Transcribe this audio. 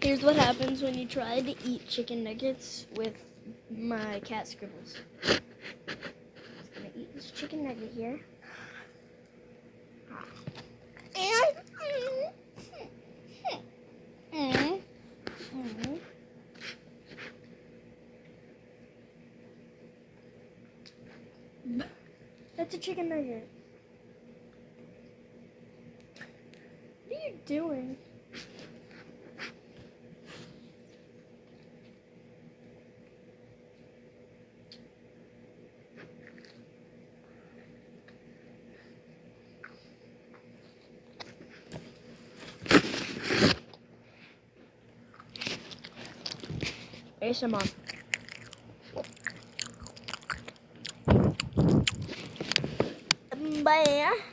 Here's what happens when you try to eat chicken nuggets with my cat Scribbles. I'm gonna eat this chicken nugget here. That's a chicken nugget. What are you doing? ASMR. Bye.